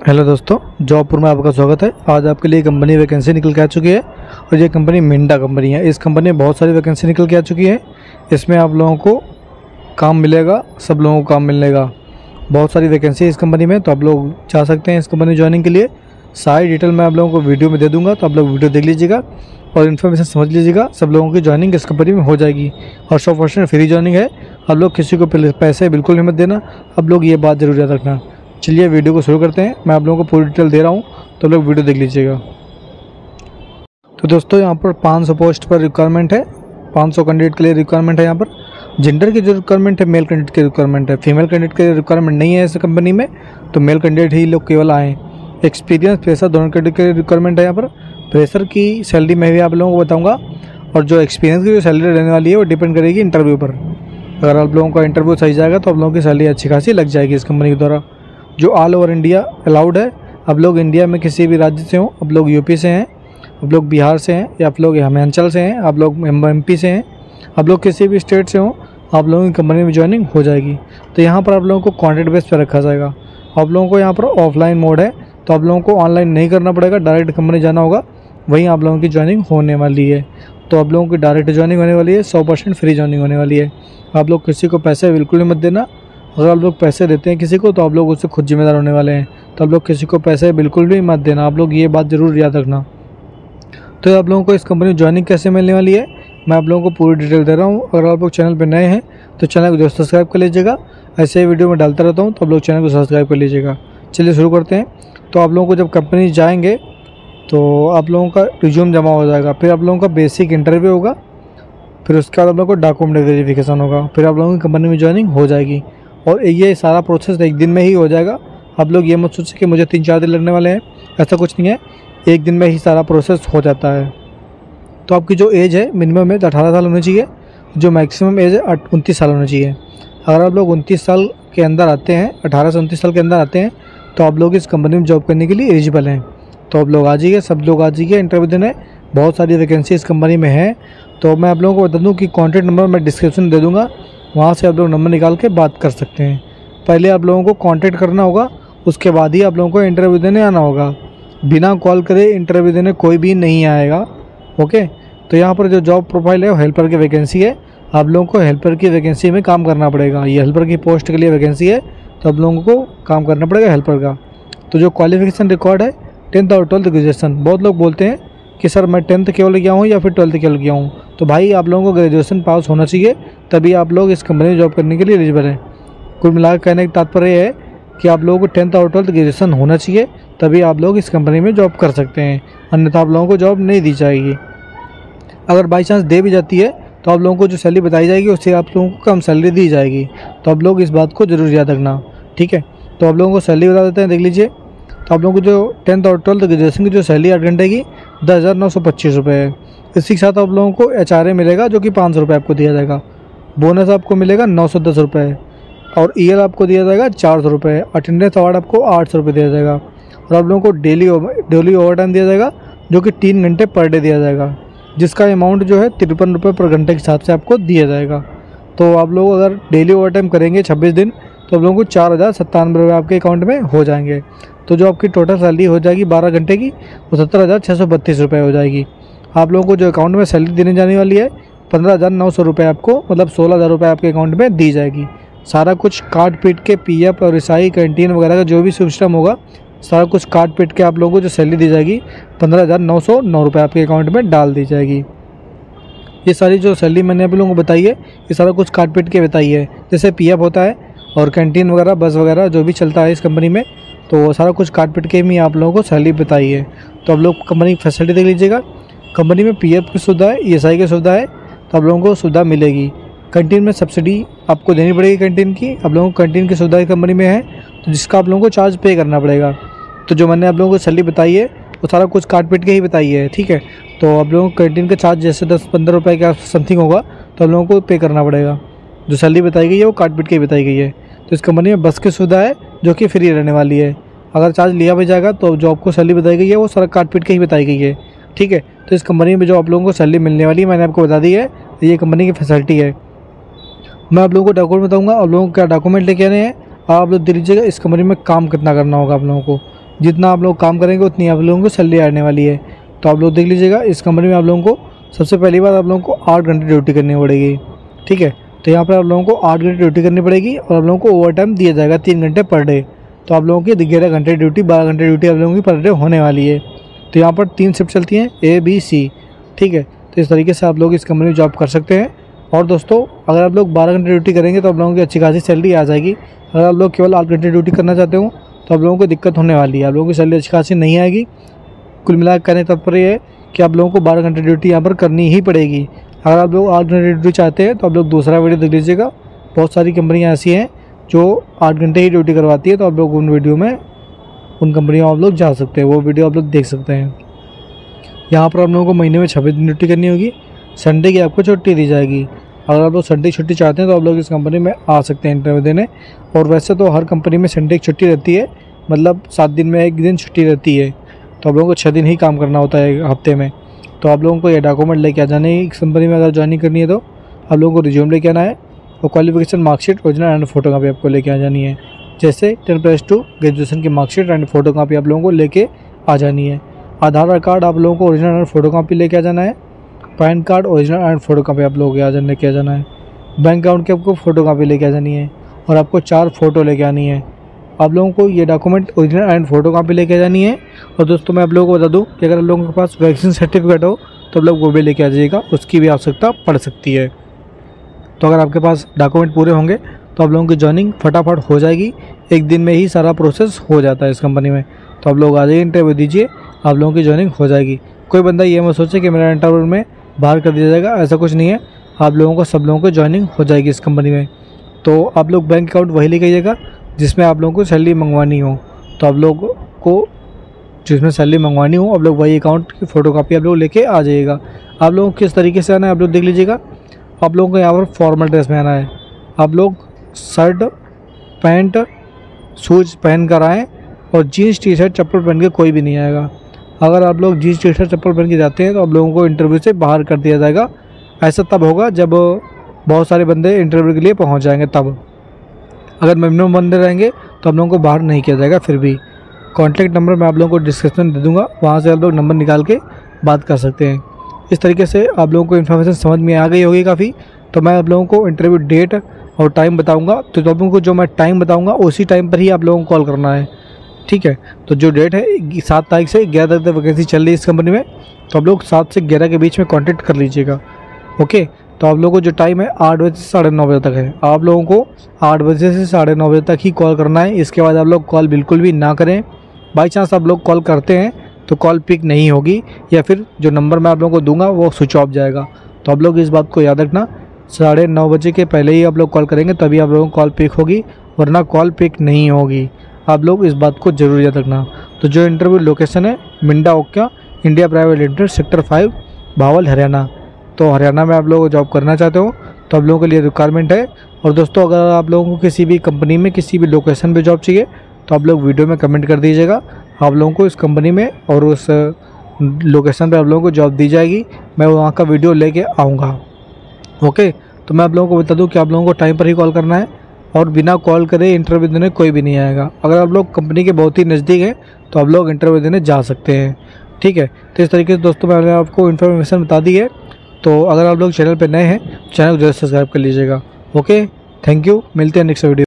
Hello दोस्तों, जॉबपुर में आपका स्वागत है। आज आपके लिए कंपनी वैकेंसी निकल के आ चुकी है और ये कंपनी मिंडा कंपनी है। इस कंपनी में बहुत सारी वैकेंसी निकल के आ चुकी है। इसमें आप लोगों को काम मिलेगा, सब लोगों को काम मिलेगा। बहुत सारी वैकेंसी है इस कंपनी में, तो आप लोग जा सकते हैं इस कंपनी ज्वाइनिंग के लिए। सारी डिटेल मैं आप लोगों को वीडियो में दे दूँगा, तो आप लोग वीडियो देख लीजिएगा और इन्फॉर्मेशन समझ लीजिएगा। सब लोगों की ज्वाइनिंग इस कंपनी में हो जाएगी और 100% फ्री ज्वाइनिंग है। आप लोग किसी को पैसे बिल्कुल नहीं मत देना, आप लोग ये बात ज़रूर याद रखना। चलिए वीडियो को शुरू करते हैं। मैं आप लोगों को पूरी डिटेल दे रहा हूँ, तो लोग वीडियो देख लीजिएगा। तो दोस्तों, यहाँ पर 500 पोस्ट पर रिक्वायरमेंट है। 500 कैंडिडेट के लिए रिक्वायरमेंट है। यहाँ पर जेंडर की जो रिक्वायरमेंट है, मेल कैंडिडेट की रिक्वायरमेंट है। फीमेल कैंडिडेट के रिक्वायरमेंट नहीं है इस कंपनी में, तो मेल कैंडिडेट ही लोग केवल आएँ। एक्सपीरियंस फ्रेशर दोनों कैंडिडेट के रिक्वायरमेंट है। यहाँ पर फ्रेशर की सैलरी मैं भी आप लोगों को बताऊँगा, और जो एक्सपीरियंस की जो सैलरी रहने वाली है वो डिपेंड करेगी इंटरव्यू पर। अगर आप लोगों का इंटरव्यू सही जाएगा तो आप लोगों की सैलरी अच्छी खासी लग जाएगी इस कंपनी के द्वारा, जो ऑल ओवर इंडिया अलाउड है। आप लोग इंडिया में किसी भी राज्य से हो, आप लोग यूपी से हैं, आप लोग बिहार से हैं, या आप लोग हिमाचल से हैं, आप लोग एमपी से हैं, आप लोग किसी भी स्टेट से हो, आप लोगों की कंपनी में ज्वाइनिंग हो जाएगी। तो यहाँ पर आप लोगों को कॉन्ट्रैक्ट बेस पर रखा जाएगा। आप लोगों को यहाँ पर ऑफलाइन मोड है, तो आप लोगों को ऑनलाइन नहीं करना पड़ेगा, डायरेक्ट कंपनी जाना होगा, वहीं आप लोगों की ज्वाइनिंग होने वाली है। तो आप लोगों की डायरेक्ट ज्वाइनिंग होने वाली है, 100% फ्री ज्वाइनिंग होने वाली है। आप लोग किसी को पैसे बिल्कुल नहीं मत देना। अगर आप लोग पैसे देते हैं किसी को, तो आप लोग उससे खुद जिम्मेदार होने वाले हैं। तो आप लोग किसी को पैसे बिल्कुल भी मत देना, आप लोग ये बात ज़रूर याद रखना। तो आप लोगों को इस कंपनी में ज्वाइनिंग कैसे मिलने वाली है, मैं आप लोगों को पूरी डिटेल दे रहा हूँ। अगर आप लोग चैनल पर नए हैं तो चैनल को जो सब्सक्राइब कर लीजिएगा। ऐसे ही वीडियो में डालता रहता हूँ, तो आप लोग चैनल को सब्सक्राइब कर लीजिएगा। चलिए शुरू करते हैं। तो आप लोगों को जब कंपनी जाएंगे तो आप लोगों का रिज्यूम जमा हो जाएगा, फिर आप लोगों का बेसिक इंटरव्यू होगा, फिर उसके बाद आप लोगों को डॉक्यूमेंट वेरिफिकेशन होगा, फिर आप लोगों की कंपनी में ज्वाइनिंग हो जाएगी। और ये सारा प्रोसेस एक दिन में ही हो जाएगा। आप लोग ये मत सोचें कि मुझे 3-4 दिन लगने वाले हैं, ऐसा कुछ नहीं है। एक दिन में ही सारा प्रोसेस हो जाता है। तो आपकी जो एज है मिनिमम एज 18 साल होनी चाहिए, जो मैक्सिमम एज है 29 साल होनी चाहिए। अगर आप लोग 29 साल के अंदर आते हैं, 18 से 29 साल के अंदर आते हैं, तो आप लोग इस कंपनी में जॉब करने के लिए एलिजिबल हैं। तो आप लोग आ जाइए, सब लोग आ जाइए इंटरव्यू देने। बहुत सारी वैकेंसी इस कंपनी में है। तो मैं आप लोगों को बता दूं कि कॉन्टैक्ट नंबर मैं डिस्क्रिप्शन में दे दूंगा, वहाँ से आप लोग नंबर निकाल के बात कर सकते हैं। पहले आप लोगों को कांटेक्ट करना होगा, उसके बाद ही आप लोगों को इंटरव्यू देने आना होगा। बिना कॉल करे इंटरव्यू देने कोई भी नहीं आएगा। ओके, तो यहाँ पर जो जॉब प्रोफाइल है वो हेल्पर की वैकेंसी है। आप लोगों को हेल्पर की वैकेंसी में काम करना पड़ेगा। ये हेल्पर की पोस्ट के लिए वैकेंसी है, तो आप लोगों को काम करना पड़ेगा हेल्पर का। तो जो क्वालिफिकेशन रिकॉर्ड है 10th और 12th ग्रेजुएशन। बहुत लोग बोलते हैं कि सर मैं 10th केवल किया हूँ या फिर 12th केवल किया हूँ, तो भाई आप लोगों को ग्रेजुएशन पास होना चाहिए, तभी आप लोग इस कंपनी में जॉब करने के लिए एलिजिबल हैं। कुल मिलाकर कहने का तात्पर्य है कि आप लोगों को 10th और 12th ग्रेजुएशन होना चाहिए, तभी आप लोग इस कंपनी में जॉब कर सकते हैं, अन्यथा आप लोगों को जॉब नहीं दी जाएगी। अगर बाई चांस दे भी जाती है तो आप लोगों को जो सैलरी बताई जाएगी उससे आप लोगों को कम सैलरी दी जाएगी। तो आप लोग इस बात को ज़रूर याद रखना, ठीक है। तो आप लोगों को सैलरी बता देते हैं, देख लीजिए। तो आप लोगों को जो 10th और 12th ग्रेजुएशन की जो सैलरी 8 घंटे की 10,925 रुपये है। इसी के साथ आप लोगों को HRA मिलेगा, जो कि 500 रुपये आपको दिया जाएगा। बोनस आपको मिलेगा 910 रुपये, और EL आपको दिया जाएगा 400 रुपये। अटेंडेंस अवार्ड आपको 800 रुपये दिया जाएगा। और आप लोगों को डेली ओवर टाइम दिया जाएगा, जो कि 3 घंटे पर डे दिया जाएगा, जिसका अमाउंट जो है 53 रुपये पर घंटे के हिसाब से आपको दिया जाएगा। तो आप लोग अगर डेली ओवर टाइम करेंगे 26 दिन, तो आप लोगों को 4,097 रुपये आपके अकाउंट में हो जाएंगे। तो जो आपकी टोटल सैलरी हो जाएगी 12 घंटे की, वो 17,632 रुपये हो जाएगी। आप लोगों को जो अकाउंट में सैलरी देने जाने वाली है 15,900 रुपये आपको, मतलब 16,000 रुपये आपके अकाउंट में दी जाएगी। सारा कुछ काट पीट के PF और ईसाई कैंटीन वगैरह का जो भी सिस्टम होगा, सारा कुछ काट पीट के आप लोगों को जो सैलरी दी जाएगी 15,909 रुपये आपके अकाउंट में डाल दी जाएगी। ये सारी जो सैलरी मैंने आप लोगों को बताई है, ये सारा कुछ काट पीट के बताई है। जैसे PF होता है और कैंटीन वगैरह, बस वगैरह जो भी चलता है इस कंपनी में, तो सारा कुछ काट पीट के भी आप लोगों को सैलरी बताई है। तो आप लोग कंपनी की फैसिलिटी देख लीजिएगा। कंपनी में PF की सुविधा है, ESI की सुविधा है, तो आप लोगों को सुविधा मिलेगी। कैंटीन में सब्सिडी आपको देनी पड़ेगी कैंटीन की। आप लोगों को कैंटीन की सुविधा कंपनी में है, तो जिसका आप लोगों को चार्ज पे करना पड़ेगा। तो जो मैंने आप लोगों को सैलरी बताई है वो सारा कुछ काट पीट के ही बताई है, ठीक है। तो आप लोगों को कैंटीन का चार्ज जैसे 10-15 रुपये का समथिंग होगा, तो आप लोगों को पे करना पड़ेगा। जो सैलरी बताई गई है वो काट पीट के ही बताई गई है। तो इस कंपनी में बस की सुविधा है, जो कि फ्री रहने वाली है। अगर चार्ज लिया भी जाएगा तो जो आपको सैलरी बताई गई है वो सारा काट पीट के ही बताई गई है, ठीक है। तो इस कंपनी में जो आप लोगों को सैलरी मिलने वाली है मैंने आपको बता दी है, ये कंपनी की फैसिलिटी है। मैं आप लोगों को डॉक्यूमेंट बताऊंगा, आप लोगों को क्या डॉक्यूमेंट लेके आने हैं, आप लोग दे लीजिएगा। इस कंपनी में काम कितना करना होगा आप लोगों को, जितना आप लोग काम करेंगे उतनी आप लोगों को सैलरी आने वाली है। तो आप लोग देख लीजिएगा, इस कंपनी में आप लोगों को सबसे पहली बात आप लोगों को 8 घंटे ड्यूटी करनी पड़ेगी। ठीक है, तो यहाँ पर आप लोगों को 8 घंटे ड्यूटी करनी पड़ेगी और आप लोगों को ओवर टाइम दिया जाएगा 3 घंटे पर डे। तो आप लोगों की 11 घंटे ड्यूटी, 12 घंटे ड्यूटी आप लोगों की पर डे होने वाली है। तो यहाँ पर 3 शिफ्ट चलती हैं, A, B, C। ठीक है, तो इस तरीके से आप लोग इस कंपनी में जॉब कर सकते हैं। और दोस्तों, अगर आप लोग 12 घंटे ड्यूटी करेंगे तो आप लोगों की अच्छी खासी सैलरी आ जाएगी। अगर आप लोग केवल 8 घंटे ड्यूटी करना चाहते हो तो आप लोगों को दिक्कत होने वाली है, आप लोगों की सैलरी अच्छी खासी नहीं आएगी। कुल मिलाकर कहने का तात्पर्य है कि आप लोगों को 12 घंटे ड्यूटी यहाँ पर करनी ही पड़ेगी। अगर आप लोग 8 घंटे ड्यूटी चाहते हैं तो आप लोग दूसरा वीडियो देख लीजिएगा। बहुत सारी कंपनियाँ ऐसी हैं जो 8 घंटे ही ड्यूटी करवाती है, तो आप लोग उन वीडियो में, उन कंपनियों में आप लोग जा सकते हैं, वो वीडियो आप लोग देख सकते हैं। यहाँ पर आप लोगों को महीने में 26 दिन ड्यूटी करनी होगी। संडे की आपको छुट्टी दी जाएगी। अगर आप लोग संडे की छुट्टी चाहते हैं तो आप लोग इस कंपनी में आ सकते हैं इंटरव्यू देने। और वैसे तो हर कंपनी में संडे की छुट्टी रहती है, मतलब 7 दिन में 1 दिन छुट्टी रहती है। तो आप लोगों को 6 दिन ही काम करना होता है हफ्ते में। तो आप लोगों को ये डॉक्यूमेंट लेके आ जाने हैं। इस कंपनी में अगर ज्वाइनिंग करनी है तो आप लोगों को रिज्यूम लेके आना है और qualification marksheet, original and photo copy आपको लेके आ जानी है। जैसे 10+2 ग्रेजुएशन की मार्कशीट एंड फोटो कापी आप लोगों को लेके आ जानी है। आधार कार्ड आप लोगों को ओरिजिनल एंड फोटो कापी लेके आ जाना है। Pan card original and photo copy आप लोगों को लेके आ जाना है। बैंक अकाउंट की आपको फ़ोटो कापी लेके आ जानी है और आपको 4 फ़ोटो लेके आनी है। आप लोगों को ये document original and photo copy लेके आ जानी है। और दोस्तों, मैं आप लोगों को बता दूं कि अगर आप लोगों के पास वैक्सीन सर्टिफिकेट हो तो आप लोग वो भी लेके आ जाइएगा, उसकी भी आवश्यकता पड़ सकती है। तो अगर आपके पास डॉक्यूमेंट पूरे होंगे तो आप लोगों की जॉइनिंग फटाफट हो जाएगी। 1 दिन में ही सारा प्रोसेस हो जाता है इस कंपनी में। तो आप लोग आ जाइए, इंटरव्यू दीजिए, आप लोगों की जॉइनिंग हो जाएगी। कोई बंदा ये मत सोचे कि मेरा इंटरव्यू में बाहर कर दिया जाएगा, ऐसा कुछ नहीं है। आप लोगों को, सब लोगों को जॉइनिंग हो जाएगी इस कंपनी में। तो आप लोग बैंक अकाउंट वही लेके आइएगा जिसमें आप लोगों को सैलरी मंगवानी हो। तो आप लोग को जिसमें सैलरी मंगवानी हो, आप लोग वही अकाउंट की फ़ोटो कापी आप लोग लेके आ जाइएगा। आप लोगों को किस तरीके से आना है आप लोग देख लीजिएगा। आप लोगों को यहाँ पर फॉर्मल ड्रेस में आना है। आप लोग शर्ट, पैंट, शूज पहन कर आएँ और जीन्स, टी-शर्ट, चप्पल पहन के कोई भी नहीं आएगा। अगर आप लोग जीन्स, टी-शर्ट, चप्पल पहन के जाते हैं तो आप लोगों को इंटरव्यू से बाहर कर दिया जाएगा। ऐसा तब होगा जब बहुत सारे बंदे इंटरव्यू के लिए पहुंच जाएंगे तब। अगर मिनिमम बंदे रहेंगे तो आप लोगों को बाहर नहीं किया जाएगा। फिर भी कॉन्टैक्ट नंबर मैं आप लोगों को डिस्क्रिप्शन में दे दूँगा, वहाँ से आप लोग नंबर निकाल के बात कर सकते हैं। इस तरीके से आप लोगों को इन्फॉर्मेशन समझ में आ गई होगी काफ़ी। तो मैं आप लोगों को इंटरव्यू डेट और टाइम बताऊँगा। तो आप लोगों को जो मैं टाइम बताऊँगा उसी टाइम पर ही आप लोगों को कॉल करना है। ठीक है, तो जो डेट है 7 तारीख से 11 तारीख तक वैकेंसी चल रही है इस कंपनी में। तो आप लोग 7 से 11 के बीच में कॉन्टैक्ट कर लीजिएगा। ओके, तो आप लोगों को जो टाइम है 8 बजे से 9:30 बजे तक है। आप लोगों को 8 बजे से 9:30 बजे तक ही कॉल करना है। इसके बाद आप लोग कॉल बिल्कुल भी ना करें। बाई चांस आप लोग कॉल करते हैं तो कॉल पिक नहीं होगी, या फिर जो नंबर मैं आप लोगों को दूंगा वो स्विच ऑफ जाएगा। तो आप लोग इस बात को याद रखना, 9:30 बजे के पहले ही आप लोग कॉल करेंगे तभी आप लोगों को कॉल पिक होगी, वरना कॉल पिक नहीं होगी। आप लोग इस बात को जरूर याद रखना। तो जो इंटरव्यू लोकेशन है मिंडा ओक्या India private limited, sector 5, Bawal, Haryana. तो हरियाणा में आप लोग जॉब करना चाहते हो तो आप लोगों के लिए रिक्वायरमेंट है। और दोस्तों, अगर आप लोगों को किसी भी कंपनी में किसी भी लोकेशन पे जॉब चाहिए तो आप लोग वीडियो में कमेंट कर दीजिएगा। आप लोगों को इस कंपनी में और उस लोकेशन पे आप लोगों को जॉब दी जाएगी। मैं वहाँ का वीडियो लेके आऊँगा। ओके, तो मैं आप लोगों को बता दूँ कि आप लोगों को टाइम पर ही कॉल करना है और बिना कॉल करे इंटरव्यू देने कोई भी नहीं आएगा। अगर आप लोग कंपनी के बहुत ही नज़दीक हैं तो आप लोग इंटरव्यू देने जा सकते हैं। ठीक है, तो इस तरीके से दोस्तों मैंने आपको इन्फॉर्मेशन बता दी है। तो अगर आप लोग चैनल पर नए हैं, चैनल को जरूर सब्सक्राइब कर लीजिएगा। ओके, थैंक यू, मिलते हैं नेक्स्ट वीडियो।